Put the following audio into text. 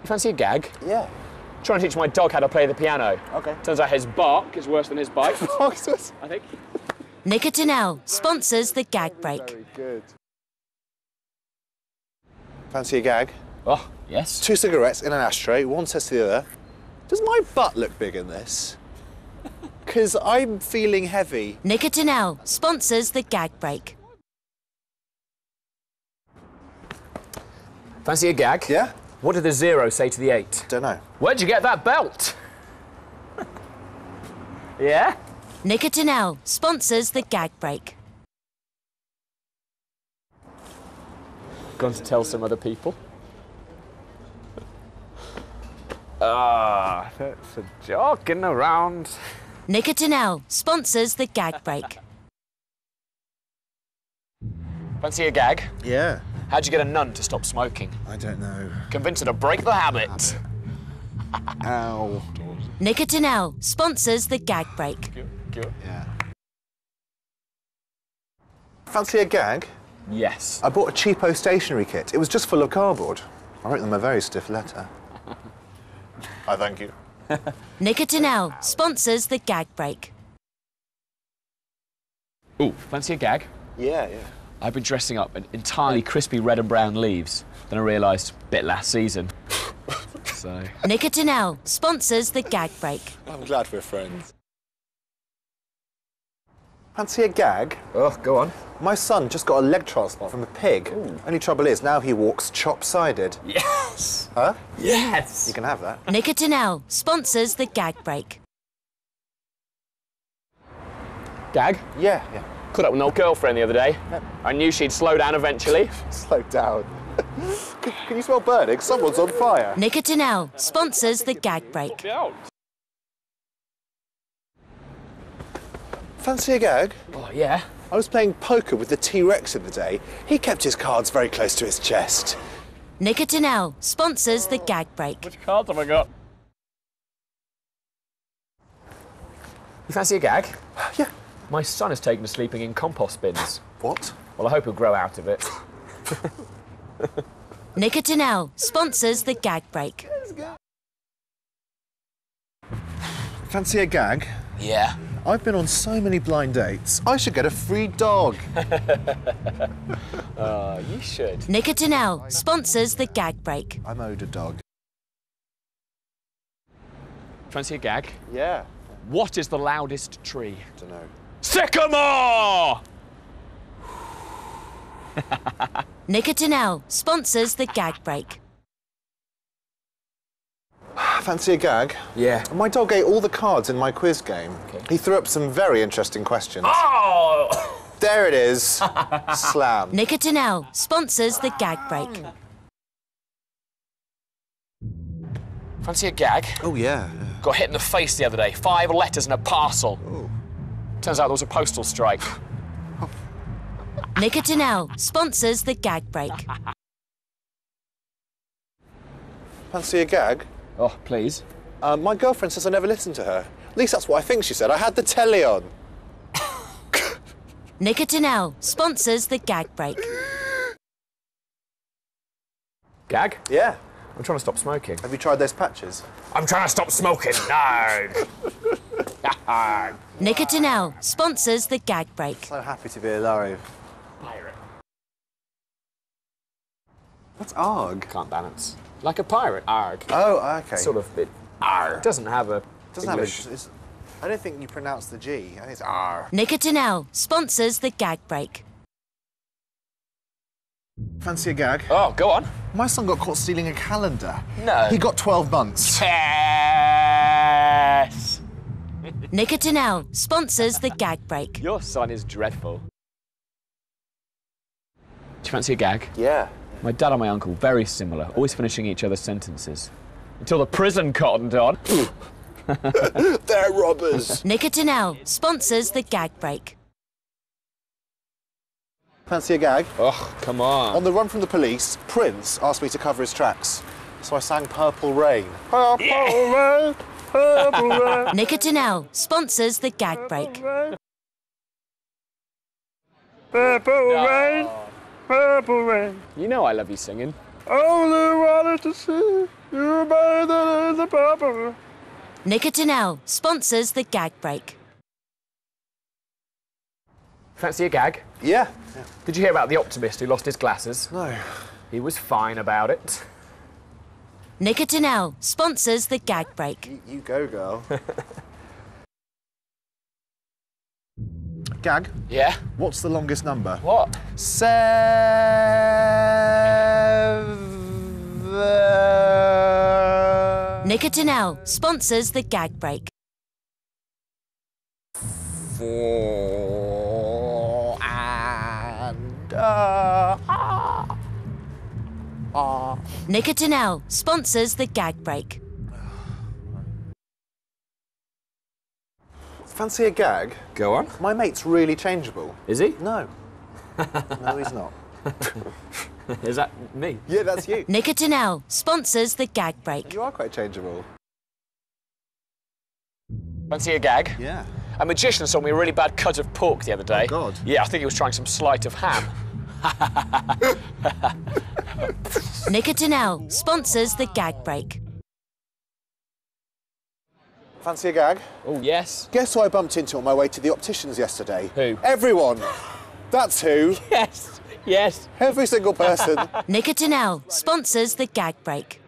You fancy a gag? Yeah. Trying to teach my dog how to play the piano. OK. Turns out his bark is worse than his bite. I think. Nicotinell sponsors the gag break. Very good. Fancy a gag? Oh, yes. 2 cigarettes in an ashtray, one says to the other, does my butt look big in this? Because I'm feeling heavy. Nicotinell sponsors the gag break. Fancy a gag? Yeah? What did the 0 say to the 8? Don't know. Where'd you get that belt? Yeah? Nicotinell sponsors the gag break. Gone to tell some other people. That's a jogging around. Nicotinell sponsors the gag break. Fancy a gag? Yeah. How'd you get a nun to stop smoking? I don't know. Convince her to break the habit. Ow. Nicotinell sponsors the gag break. Yeah. Fancy a gag? Yes. I bought a cheapo stationery kit. It was just full of cardboard. I wrote them a very stiff letter. I thank you. Nicotinell sponsors the gag break. Ooh, fancy a gag? Yeah. I've been dressing up in entirely crispy red and brown leaves. Then I realised, bit last season. So... Nicotinell sponsors the gag break. I'm glad we're friends. Fancy a gag? Oh, go on. My son just got a leg transplant from a pig. Ooh. Only trouble is, now he walks chop-sided. Yes! Huh? Yes! You can have that. Nicotinell sponsors the gag break. Gag? Yeah. Caught up with an old girlfriend the other day. Yep. I knew she'd slow down eventually. Slow down. Can you smell burning? Someone's on fire. Nicotinell sponsors the gag break. Fancy a gag? Oh, yeah? I was playing poker with the T-Rex the other day. He kept his cards very close to his chest. Nicotinell sponsors the gag break. Which cards have I got? You fancy a gag? Yeah. My son is taken to sleeping in compost bins. What? Well, I hope he'll grow out of it. Nicotinell sponsors the gag break. Fancy a gag? Yeah. I've been on so many blind dates. I should get a free dog. You should. Nicotinell sponsors the gag break. I'm owed a dog. Fancy a gag? Yeah. What is the loudest tree? Don't know. Sycamore! Nicotinell sponsors the gag break. Fancy a gag? Yeah. My dog ate all the cards in my quiz game. Okay. He threw up some very interesting questions. Oh! There it is. Slam. Nicotinell sponsors the gag break. Fancy a gag? Oh, yeah. Got hit in the face the other day. 5 letters in a parcel. Ooh. Turns out there was a postal strike. Nicotinell sponsors the gag break. Fancy a gag? Oh, please. My girlfriend says I never listen to her. At least that's what I think she said. I had the telly on. Nicotinell sponsors the gag break. Gag? Yeah. I'm trying to stop smoking. Have you tried those patches? I'm trying to stop smoking. No. Nicotinell sponsors the gag break. So happy to be alive. Pirate. What's arg? Can't balance. Like a pirate. Arg. Oh, okay. Sort of bit. Arg. Doesn't have a. Doesn't English. have a. I don't think you pronounce the G. I think it's R. Nicotinell sponsors the gag break. Fancy a gag? Oh, go on. My son got caught stealing a calendar. No. He got 12 months. Yes. Nicotinell sponsors the gag break. Your son is dreadful. Do you fancy a gag? Yeah. My dad and my uncle, very similar, always finishing each other's sentences. Until the prison cottoned on. They're robbers. Nicotinell sponsors the gag break. Fancy a gag? Oh, come on. On the run from the police, Prince asked me to cover his tracks. So I sang Purple Rain. Purple Rain, Purple Rain. Nicotinell sponsors the gag break. Purple Rain, Purple Rain. You know I love you singing. Only wanted to see you better in the purple. Nicotinell sponsors the gag break. Fancy a gag? Yeah. Did you hear about the optimist who lost his glasses? No. He was fine about it. Nicotinell sponsors the gag break. You go, girl. Gag, Yeah? what's the longest number? What? 7. Nicotinell sponsors the gag break. 4 and Nicotinell sponsors the gag break. Fancy a gag? Go on. My mate's really changeable. Is he? No. No, he's not. Is that me? Yeah, that's you. Nicotinell sponsors the gag break. You are quite changeable. Fancy a gag? Yeah. A magician sold me a really bad cut of pork the other day. Oh, God. Yeah, I think he was trying some sleight of ham. Nicotinell sponsors the gag break. Fancy a gag? Oh, yes. Guess who I bumped into on my way to the opticians yesterday? Who? Everyone. That's who. Yes, yes. Every single person. Nicotinell sponsors the gag break.